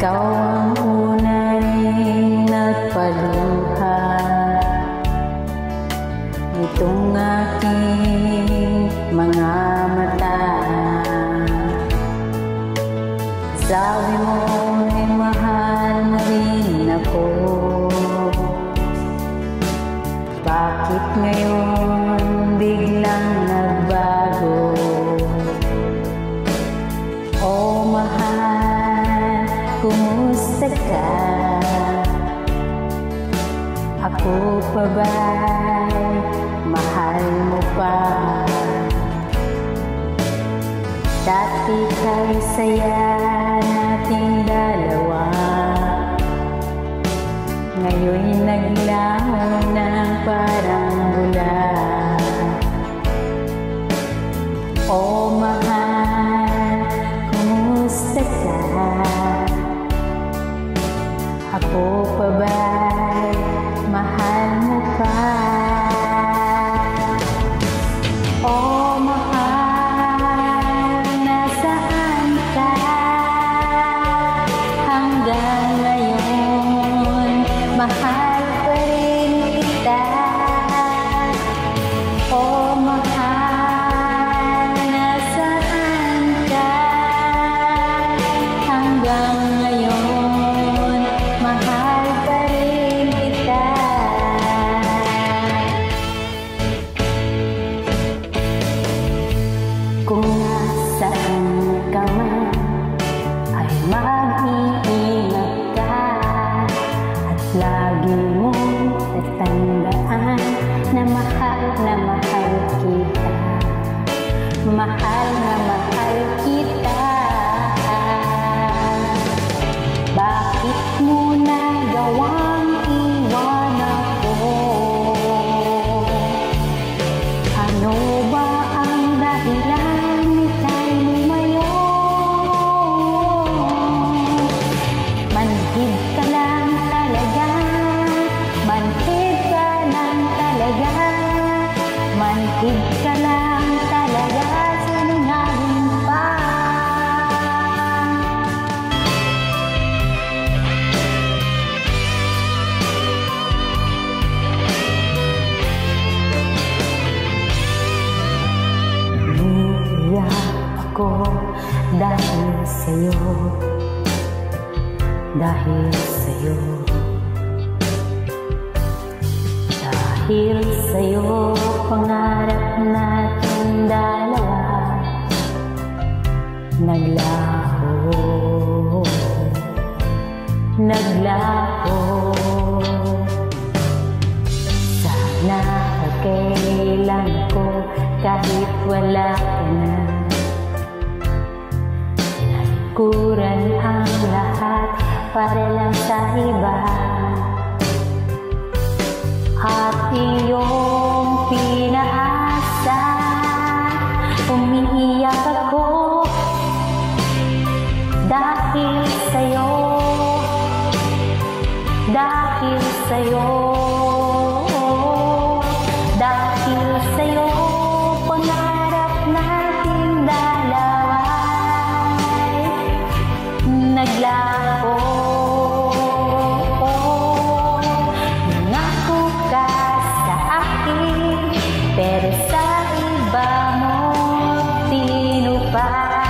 Ikaw ang una rin nagpaluha nitong aking mga mata. Sabi mo ay mahal mo rin ako. Bakit ngayon biglang nagbago? Oh mahal, kumusta ka? Ako pa ba'y mahal mo pa? Dati kay saya nating dalawa, ngayon'y naglaho ng parang bula. Oh mahal, kumusta ka? Ako pa ba'y mahal mo pa? Oh mahal, nasaan ka? Hanggang ngayon, mahal pa rin kita. Oh mahal, nasaan ka? Hanggang ngayon, mahal pa rin kita. Kung nasaan ka man, ay mag-iingat ka. At lagi mong tatandaan na mahal kita. Mahal na mahal kita. Bakit mo nagawang iwan ako? Ano ba ang dahilan ika'y lumayo? Manhid ka lang talaga. Manhid ka lang talaga. Manhid ka lang talaga. Sinungaling pa. Umiiyak ako dahil sa'yo. Dahil sa'yo. Dahil sa'yo, pangarap natin dalawa naglaho. Naglaho. Sana kailan ko kahit wala ka na. Tinalikuran ang lahat para lang sa iba. At iyong pinaasa, umiiyak ako dahil sa'yo. Dahil sa'yo. Dahil sa'yo, pangarap nating dalawa'y naglaho. Nangako ka sa akin, pero sa iba mo tinupad.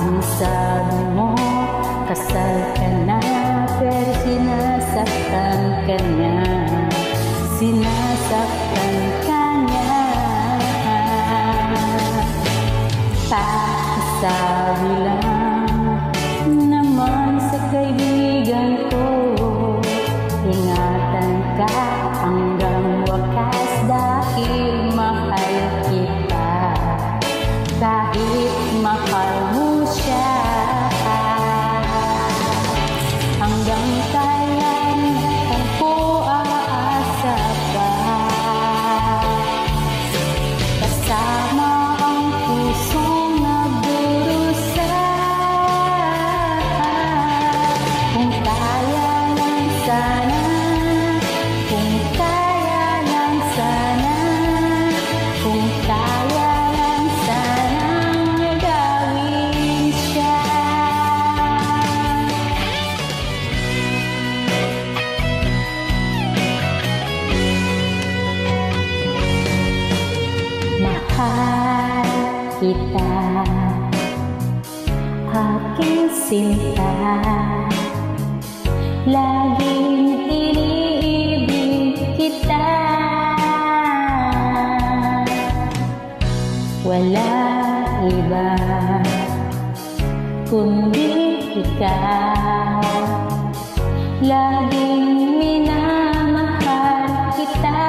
Ang sabi mo, kasal ka na, pero sinasaktan ka niya. Sinasaktan ka niya. Pakisabi lang naman sa kaibigan ko, ingatan ka hanggang wakas dahil mahal kita. Kahit mahal mo siya, hanggang kailan ako aasa pa? Kasama ang pusong nagdurusa. Kung kaya lang sana, kung kaya lang sana, kung kaya lang sanang gawin siya. Mahal kita, aking sinta, laging iniibig kita. Wala iba kundi ikaw, laging minamahal kita.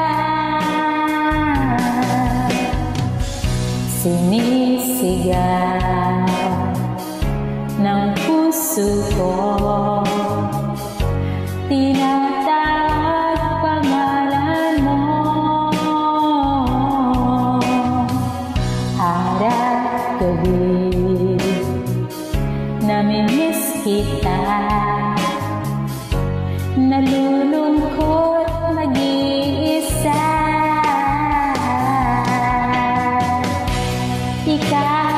Sinisigaw ng puso ko, tinatawag pangalan mo. Araw-gabi namimiss kita, nalulungkot mag-iisa. Ikaw